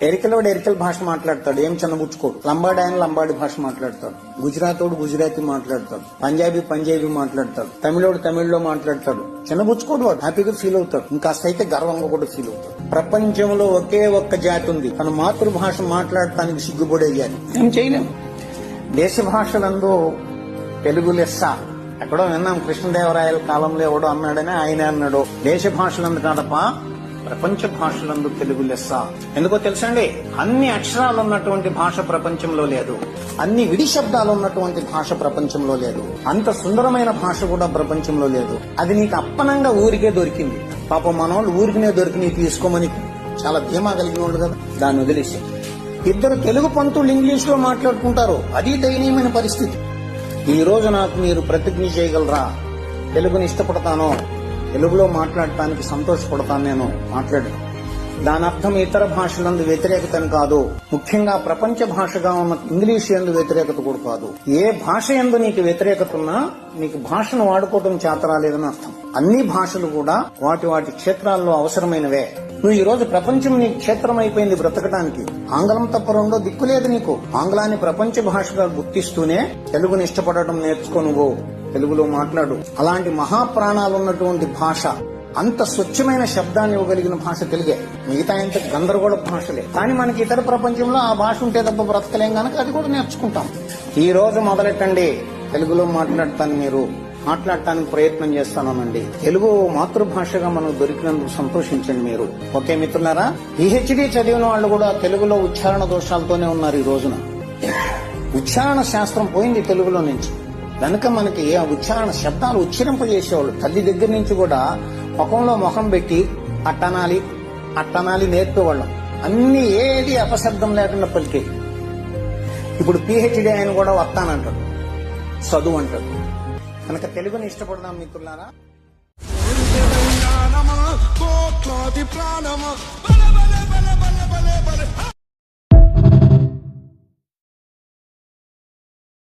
ఎరికలోడు ఎరికల్ భాష మాట్లాడతాడు, ఏం చిన్నబుచ్చుకోడు. లంబాడి ఆయన లంబాడి భాష మాట్లాడతాడు, గుజరాతోడు గుజరాతీ మాట్లాడతాడు, పంజాబీ మాట్లాడతాడు, తమిళోడు తమిళ్లో మాట్లాడతాడు. చిన్నబుచ్చుకోడు, వాడు హ్యాపీగా ఫీల్ అవుతాడు, ఇంకాస్త అయితే గర్వంగా కూడా ఫీల్ అవుతాడు. ప్రపంచంలో ఒకే ఒక్క జాతి ఉంది, తన మాతృభాష మాట్లాడటానికి సిగ్గుపడే జాతి. ఏం చేయలేము. దేశ భాషలందు తెలుగు లెస్స. ఎక్కడో విన్నాం, కృష్ణదేవరాయల కాలంలో ఎవడో అన్నాడని ఆయన అన్నాడు. దేశ భాషలందు కాదప్ప, ప్రపంచ భాషలందు తెలుగు లెస్స. ఎందుకో తెలుసండి, అన్ని అక్షరాలు ఉన్నటువంటి భాష ప్రపంచంలో లేదు, అన్ని విడి శబ్దాలు ఉన్నటువంటి భాష ప్రపంచంలో లేదు, అంత సుందరమైన భాష కూడా ప్రపంచంలో లేదు. అది నీకు అప్పనంగా ఊరికే దొరికింది. పాపం మనోళ్ళు ఊరికినే దొరికి తీసుకోమని చాలా ధీమా కలిగిన వాళ్ళు కదా, దాన్ని వదిలేసి ఇద్దరు తెలుగు పంతులు ఇంగ్లీష్ లో మాట్లాడుకుంటారు. అది దయనీయమైన పరిస్థితి. ఈ రోజు నాకు మీరు ప్రతిజ్ఞ చేయగలరా, తెలుగుని ఇష్టపడతాను, తెలుగులో మాట్లాడటానికి సంతోషపడతాను, నేను మాట్లాడను. దాని అర్థం ఇతర భాషలందు వ్యతిరేకతని కాదు, ముఖ్యంగా ప్రపంచ భాషగా ఉన్న ఇంగ్లీష్ యందు వ్యతిరేకత కూడా కాదు. ఏ భాష యందు నీకు వ్యతిరేకత ఉన్నా నీకు భాషను వాడుకోవడం చేత రాలేదని అర్థం. అన్ని భాషలు కూడా వాటి వాటి క్షేత్రాల్లో అవసరమైనవే. నువ్వు ఈ రోజు ప్రపంచం నీ క్షేత్రం అయిపోయింది బ్రతకడానికి. ఆంగ్లం తప్ప రెండో దిక్కులేదు నీకు. ఆంగ్లాన్ని ప్రపంచ భాషగా గుర్తిస్తూనే తెలుగుని ఇష్టపడటం నేర్చుకో, నువ్వు తెలుగులో మాట్లాడు. అలాంటి మహాప్రాణాలు ఉన్నటువంటి భాష, అంత స్వచ్ఛమైన శబ్దాన్ని ఇవ్వగలిగిన భాష తెలుగే. మిగతా ఇంత గందరగోళ భాషలే. కానీ మనకి ఇతర ప్రపంచంలో ఆ భాష ఉంటే తప్ప బ్రతకలేం గనక అది కూడా నేర్చుకుంటాం. ఈ రోజు మొదలెట్టండి, తెలుగులో మాట్లాడతాను, మీరు మాట్లాడటానికి ప్రయత్నం చేస్తానండి. తెలుగు మాతృభాషగా మనకు దొరికినందుకు సంతోషించండి మీరు. ఓకే మిత్రులారా, పిహెచ్డీ చదివిన వాళ్ళు కూడా తెలుగులో ఉచ్చారణ దోషాలతోనే ఉన్నారు. ఈ రోజున ఉచ్చారణ శాస్త్రం పోయింది తెలుగులో నుంచి. కనుక మనకి ఆ ఉచ్చారణ శబ్దాలు ఉచ్చరింపజేసేవాళ్ళు తల్లి దగ్గర నుంచి కూడా ముఖంలో ముఖం పెట్టి అట్టనాలి నేర్పేవాళ్ళం. అన్ని ఏది అపశబ్దం లేకుండా పలికే. ఇప్పుడు పిహెచ్డీ ఆయన కూడా వస్తానంటాడు, చదువు అంటాడు. కనుక తెలుగుని ఇష్టపడదాం మిత్రులారా. కోట్లాది ప్రాణమా